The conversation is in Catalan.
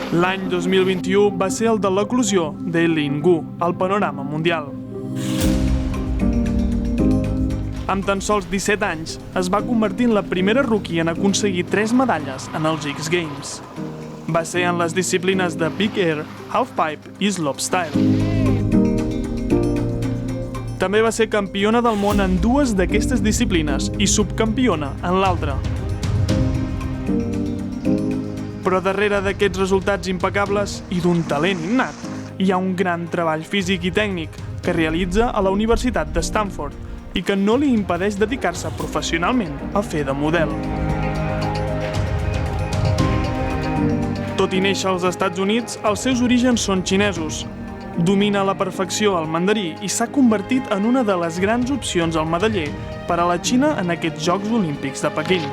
L'any 2021 va ser el de l'eclosió d'Eileen Gu al panorama mundial. Amb tan sols 17 anys, es va convertir en la primera rookie en aconseguir 3 medalles en els X Games. Va ser en les disciplines de Big Air, Halfpipe i Slopestyle. També va ser campiona del món en 2 d'aquestes disciplines i subcampiona en l'altra. Però darrere d'aquests resultats impecables i d'un talent innat, hi ha un gran treball físic i tècnic que realitza a la Universitat de Stanford i que no li impedeix dedicar-se professionalment a fer de model. Tot i néixer als Estats Units, els seus orígens són xinesos. Domina a la perfecció el mandarí i s'ha convertit en una de les grans opcions al medaller per a la Xina en aquests Jocs Olímpics de Pequín.